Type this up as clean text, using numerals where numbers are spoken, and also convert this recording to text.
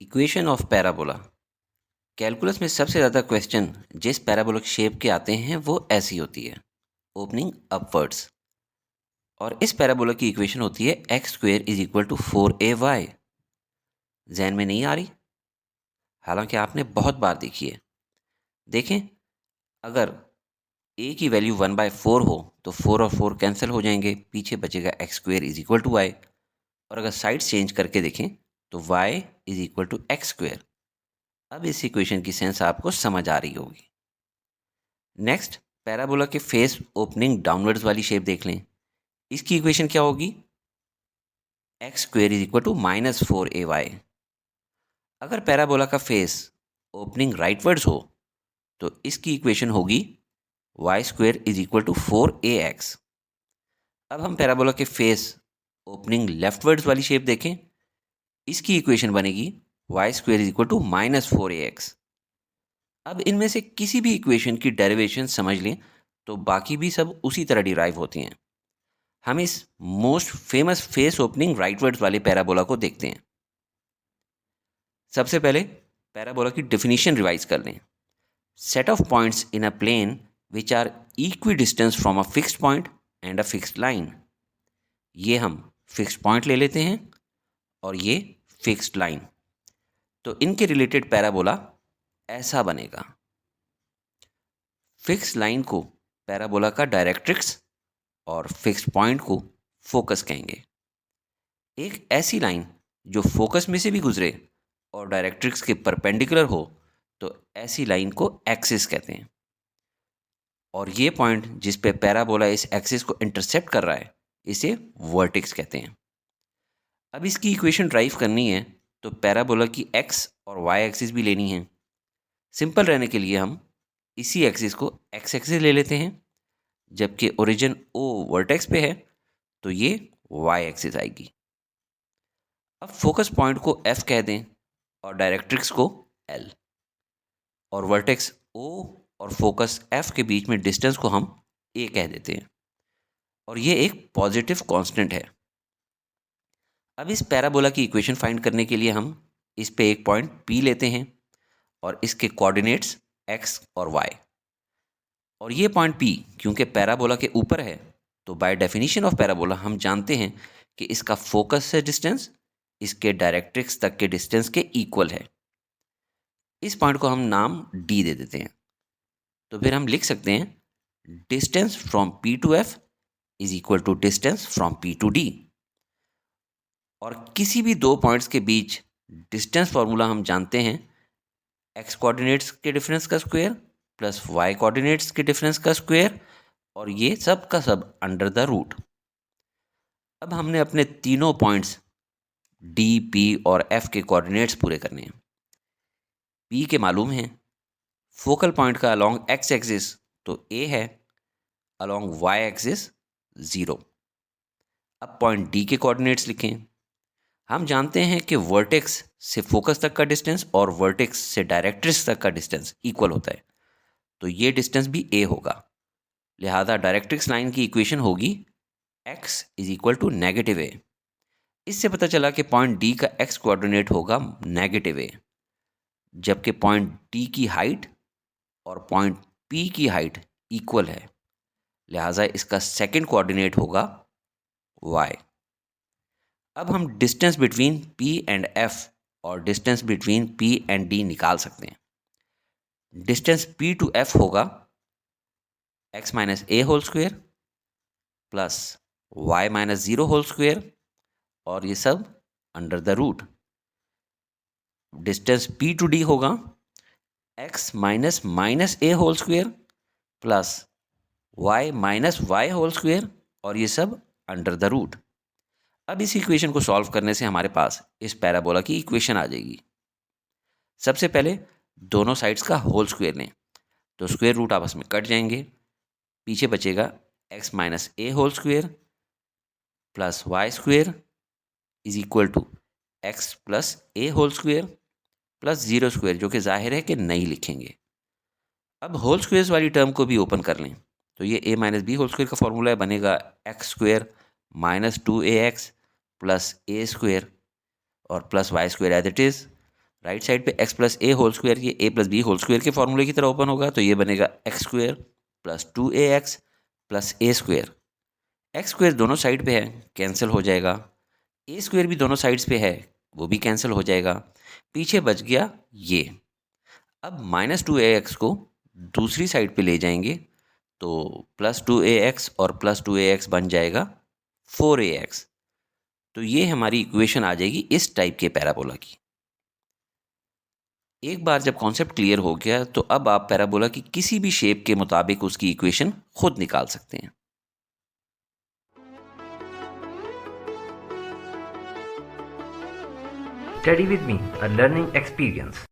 Equation of parabola. Calculus में सबसे ज़्यादा क्वेश्चन जिस पैराबोलिक शेप के आते हैं वो ऐसी होती है, ओपनिंग अपवर्ड्स। और इस पैराबोला की इक्वेशन होती है x square is equal to 4ay। जहन में नहीं आ रही? हालांकि आपने बहुत बार देखी है। देखें, अगर a की वैल्यू 1/4 हो तो 4 और 4 कैंसिल हो जाएंगे, पीछे बचेगा x square is equal to y. और अगर साइड चेंज करके देखें तो y is equal to x square. अब इस इक्वेशन की सेंस आपको समझ आ रही होगी। नेक्स्ट, पैराबोला के फेस ओपनिंग डाउनवर्ड्स वाली शेप देख लें। इसकी इक्वेशन क्या होगी? X square is equal to -4ay। अगर पैराबोला का फेस ओपनिंग राइटवर्ड्स हो तो इसकी इक्वेशन होगी y square is equal to 4ax। अब हम पैराबोला के फेस ओपनिंग लेफ्टवर्ड्स वाली शेप देखें। इसकी इक्वेशन बनेगी y square is equal to -4ax। अब इनमें से किसी भी इक्वेशन की डेरिवेशन समझ लें तो बाकी भी सब उसी तरह डिराइव होती हैं। हम इस मोस्ट फेमस फेस ओपनिंग राइटवर्ड्स वाले पैराबोला को देखते हैं। सबसे पहले पैराबोला की डेफिनेशन रिवाइज कर लें। Set of points in a plane which are equidistance from a fixed point and a fixed line. ये हम फिक्स्ड पॉइंट ले लेते हैं और ये फिक्स्ड लाइन, तो इनके रिलेटेड पैराबोला ऐसा बनेगा। फिक्स लाइन को पैराबोला का डायरेक्ट्रिक्स और फिक्स पॉइंट को फोकस कहेंगे। एक ऐसी लाइन जो फोकस में से भी गुजरे और डायरेक्ट्रिक्स के परपेंडिकुलर हो तो ऐसी लाइन को एक्सिस कहते हैं। और ये पॉइंट जिस पे पैराबोला इस एक्सिस को इंटरसेप्ट कर रहा है इसे वर्टेक्स कहते हैं। अब इसकी इक्वेशन ड्राइव करनी है तो पैराबोला की एक्स और वाई एक्सिस भी लेनी है। सिंपल रहने के लिए हम इसी एक्सिस को एक्स एक्सिस ले लेते हैं, जबकि ओरिजिन ओ वर्टेक्स पे है तो ये वाई एक्सिस आएगी। अब फोकस पॉइंट को एफ कह दें और डायरेक्ट्रिक्स को एल, और वर्टेक्स ओ और फोकस एफ के बीच में डिस्टेंस को हम ए कह देते हैं, और ये एक पॉजिटिव कांस्टेंट है। अब इस पैराबोला की इक्वेशन फाइंड करने के लिए हम इस पे एक पॉइंट पी लेते हैं और इसके कोऑर्डिनेट्स एक्स और वाई। और ये पॉइंट पी क्योंकि पैराबोला के ऊपर है तो बाय डेफिनेशन ऑफ पैराबोला हम जानते हैं कि इसका फोकस से डिस्टेंस इसके डायरेक्ट्रिक्स तक के डिस्टेंस के इक्वल है। इस पॉइंट को हम नाम डी दे देते हैं। तो फिर हम लिख सकते हैं distance from P to F is equal to distance from P to D. और किसी भी दो पॉइंट्स के बीच डिस्टेंस फॉर्मूला हम जानते हैं एक्स कोऑर्डिनेट्स के डिफरेंस का स्क्वायर प्लस वाई कोऑर्डिनेट्स के डिफरेंस का स्क्वायर, और ये सब का सब अंडर द रूट। अब हमने अपने तीनों पॉइंट्स डी, पी और एफ के कोऑर्डिनेट्स पूरे करने हैं। पी के मालूम हैं, फोकल पॉइंट का अलोंग एक्स एक्सिस तो ए है, अलोंग वाई एक्सिस 0। अब पॉइंट डी के कोऑर्डिनेट्स लिखें। हम जानते हैं कि वर्टेक्स से फोकस तक का डिस्टेंस और वर्टेक्स से डायरेक्ट्रिक्स तक का डिस्टेंस इक्वल होता है, तो ये डिस्टेंस भी ए होगा। लिहाजा डायरेक्ट्रिक्स लाइन की इक्वेशन होगी x is equal to negative a. इससे पता चला कि पॉइंट डी का x कोऑर्डिनेट होगा नेगेटिव ए, जबकि पॉइंट डी की हाइट और पॉइंट पी की हाइट इक्वल है। लिहाजा इसका सेकंड कोऑर्डिनेट होगा y। अब हम distance between p and f और distance between p and d निकाल सकते हैं। डिस्टेंस p टू f होगा x minus a whole square plus y minus 0 whole square, और ये सब under the root. Distance p to d होगा x minus minus a whole square plus y minus y whole square, और ये सब under the root. अब इस equation को सॉल्व करने से हमारे पास इस पैराबोला की इक्वेशन आ जाएगी। सबसे पहले दोनों साइड्स का होल स्क्वायर लें तो स्क्वायर रूट आपस में कट जाएंगे, पीछे बचेगा x minus a whole square plus y square is equal to x plus a whole square plus 0 square, जो कि जाहिर है कि नहीं लिखेंगे। अब होल स्क्वायर्स वाली टर्म को भी ओपन कर लें तो ये a minus b whole square का फॉर्मूला है, बनेगा x square minus 2ax plus a square और plus y square as it is. Right side पे x plus a whole square ये a plus b whole square के फॉर्मूले की तरह ओपन होगा, तो ये बनेगा x square plus 2ax plus a square. X square दोनों साइड पे है, कैंसिल हो जाएगा। ए स्क्वायर भी दोनों साइड्स पे है, वो भी कैंसिल हो जाएगा। पीछे बच गया ये। अब -2ax को दूसरी साइड पे ले जाएंगे तो +2ax और +2ax बन जाएगा 4ax। तो ये हमारी इक्वेशन आ जाएगी इस टाइप के पैराबोला की। एक बार जब कॉन्सेप्ट क्लियर हो गया तो अब आप पैराबोला की किसी भी शेप के मुताबिक उसकी इक्वेशन खुद निकाल सकते हैं। Study with me, a learning experience.